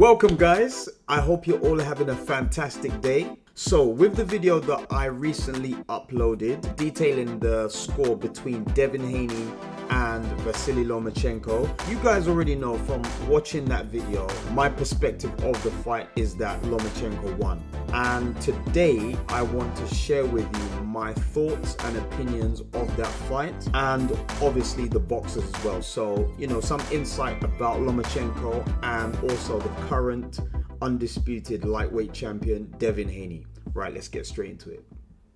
Welcome guys, I hope you're all having a fantastic day. So with the video that I recently uploaded detailing the score between Devin Haney and Vasily Lomachenko, you guys already know from watching that video, my perspective of the fight is that Lomachenko won. And today I want to share with you my thoughts and opinions of that fight, and obviously the boxers as well. So, some insight about Lomachenko and also the current undisputed lightweight champion Devin Haney. Right, let's get straight into it.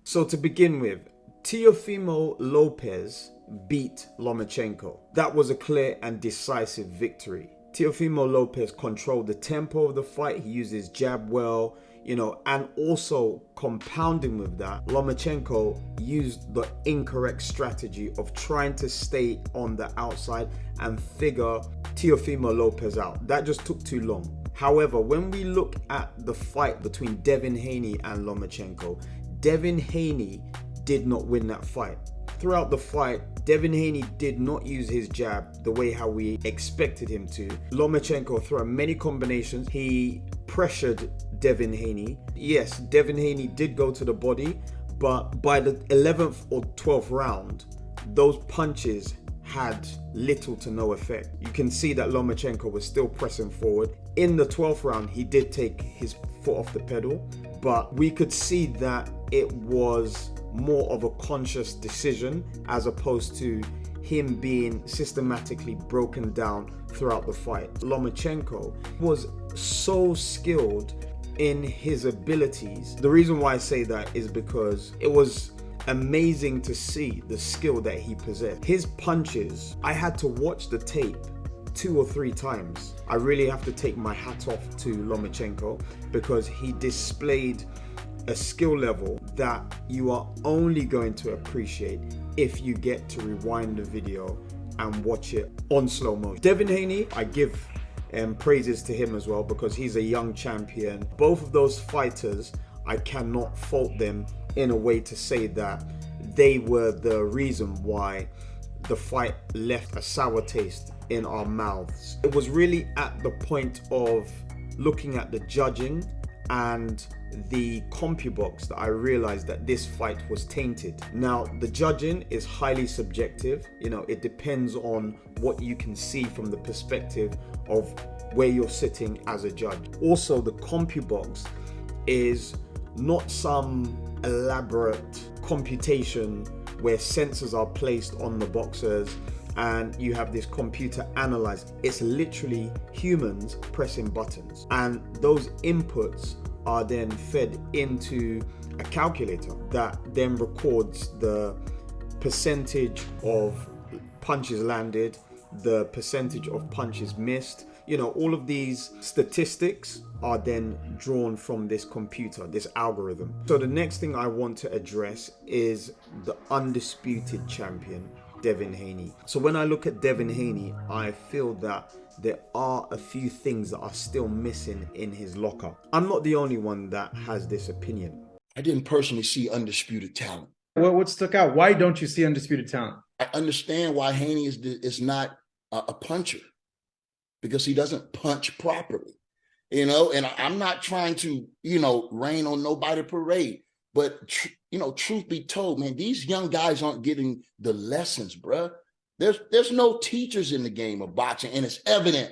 So to begin with, Teofimo Lopez beat Lomachenko. That was a clear and decisive victory. Teofimo Lopez controlled the tempo of the fight. He used his jab well, and also compounding with that, Lomachenko used the incorrect strategy of trying to stay on the outside and figure Teofimo Lopez out. That just took too long. However, when we look at the fight between Devin Haney and Lomachenko, Devin Haney did not win that fight. Throughout the fight, Devin Haney did not use his jab the way how we expected him to. Lomachenko threw many combinations. He pressured Devin Haney. Yes, Devin Haney did go to the body, but by the 11th or 12th round, those punches had little to no effect. You can see that Lomachenko was still pressing forward. In the 12th round, he did take his foot off the pedal, but we could see that it was more of a conscious decision as opposed to him being systematically broken down throughout the fight. Lomachenko was so skilled in his abilities. The reason why I say that is because it was amazing to see the skill that he possessed. His punches, I had to watch the tape 2 or 3 times. I really have to take my hat off to Lomachenko because he displayed a skill level that you are only going to appreciate if you get to rewind the video and watch it on slow motion. Devin Haney, I give praises to him as well because he's a young champion. Both of those fighters, I cannot fault them in a way to say that they were the reason why the fight left a sour taste in our mouths. It was really at the point of looking at the judging and the CompuBox that I realized that this fight was tainted. Now, the judging is highly subjective. It depends on what you can see from the perspective of where you're sitting as a judge. Also, the CompuBox is not some elaborate computation where sensors are placed on the boxers and you have this computer analyze. It's literally humans pressing buttons, and those inputs are then fed into a calculator that then records the percentage of punches landed, the percentage of punches missed. All of these statistics are then drawn from this computer, this algorithm. So the next thing I want to address is the undisputed champion, Devin Haney. So when I look at Devin Haney, I feel that there are a few things that are still missing in his locker. I'm not the only one that has this opinion. I didn't personally see undisputed talent. Well, what stuck out? Why don't you see undisputed talent? I understand why Haney is not a puncher, because he doesn't punch properly, and I'm not trying to, rain on nobody parade, but truth be told, man, these young guys aren't getting the lessons, bruh. There's no teachers in the game of boxing, and it's evident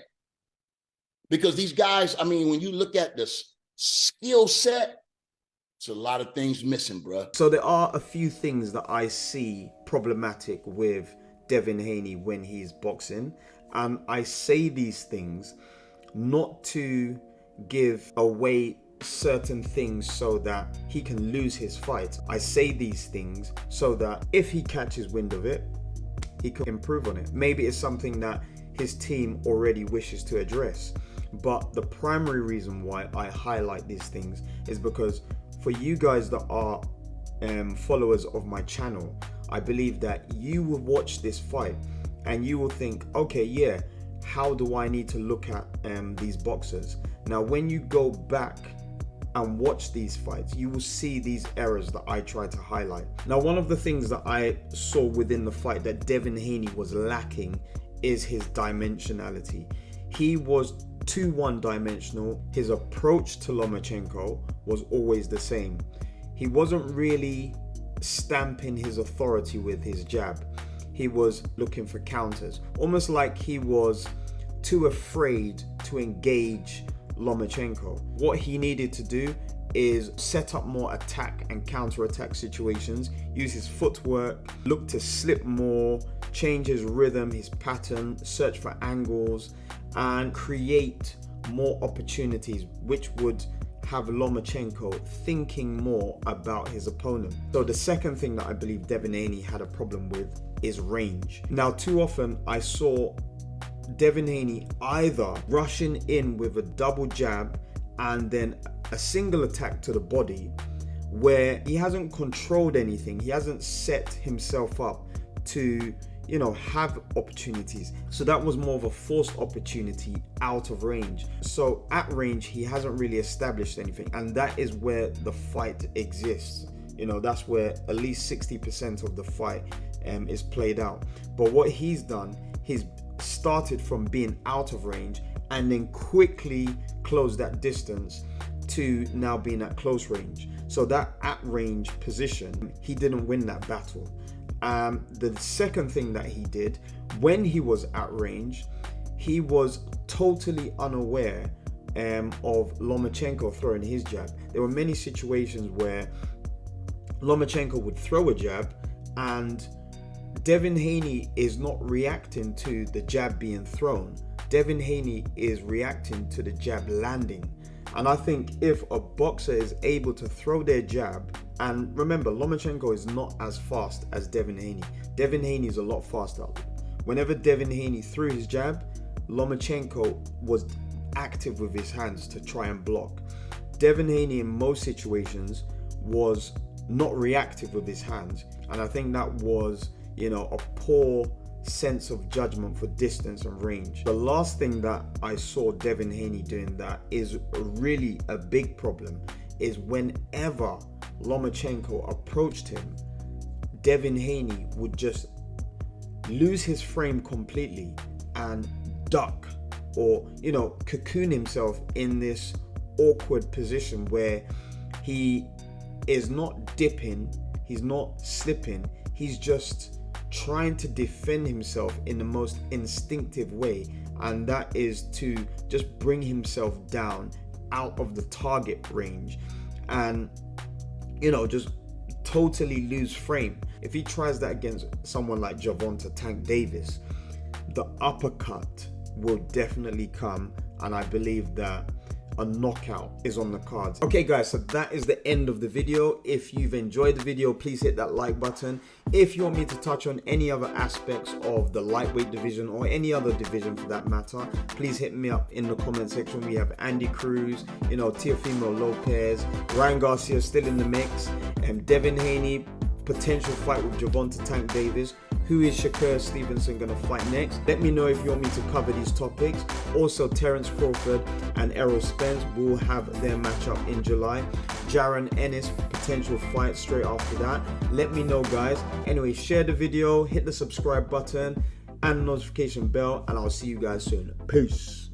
because these guys, when you look at this skill set, it's a lot of things missing, bruh. So there are a few things that I see problematic with Devin Haney when he's boxing, and I say these things not to give away certain things so that he can lose his fight. I say these things so that if he catches wind of it, he can improve on it. Maybe it's something that his team already wishes to address. But the primary reason why I highlight these things is because for you guys that are followers of my channel, I believe that you will watch this fight and you will think, okay, yeah, how do I need to look at these boxers? Now, when you go back and watch these fights, you will see these errors that I try to highlight. Now, one of the things that I saw within the fight that Devin Haney was lacking is his dimensionality. He was too one-dimensional. His approach to Lomachenko was always the same. He wasn't really stamping his authority with his jab. He was looking for counters, almost like he was too afraid to engage Lomachenko. What he needed to do is set up more attack and counter-attack situations, use his footwork, look to slip more, change his rhythm, his pattern, search for angles, and create more opportunities, which would have Lomachenko thinking more about his opponent. So the second thing that I believe Devin Haney had a problem with is range. Now, too often I saw Devin Haney either rushing in with a double jab and then a single attack to the body, where he hasn't controlled anything. He hasn't set himself up to, have opportunities. So that was more of a forced opportunity out of range. So at range, he hasn't really established anything. And that is where the fight exists. That's where at least 60% of the fight is played out. But what he's done, he's started from being out of range and then quickly closed that distance to now being at close range. So that at range position, he didn't win that battle. The second thing that he did when he was at range, he was totally unaware of Lomachenko throwing his jab. There were many situations where Lomachenko would throw a jab and Devin Haney is not reacting to the jab being thrown. Devin Haney is reacting to the jab landing. And I think if a boxer is able to throw their jab, and remember, Lomachenko is not as fast as Devin Haney. Devin Haney is a lot faster. Whenever Devin Haney threw his jab, Lomachenko was active with his hands to try and block. Devin Haney in most situations was not reactive with his hands. And I think that was, a poor sense of judgment for distance and range. The last thing that I saw Devin Haney doing that is really a big problem is whenever Lomachenko approached him, Devin Haney would just lose his frame completely and duck or, cocoon himself in this awkward position where he is not dipping, he's not slipping, he's just trying to defend himself in the most instinctive way, and that is to just bring himself down out of the target range and just totally lose frame. If he tries that against someone like Gervonta Tank Davis, the uppercut will definitely come, and I believe that a knockout is on the cards. Okay guys, so that is the end of the video. If you've enjoyed the video, please hit that like button. If you want me to touch on any other aspects of the lightweight division or any other division for that matter, please hit me up in the comment section. We have Andy Cruz, Teofimo Lopez, Ryan Garcia still in the mix, and Devin Haney, potential fight with Gervonta Tank Davis. Who is Shakur Stevenson going to fight next? Let me know if you want me to cover these topics. Also, Terence Crawford and Errol Spence will have their matchup in July. Jaron Ennis, potential fight straight after that. Let me know, guys. Anyway, share the video, hit the subscribe button and notification bell, and I'll see you guys soon. Peace.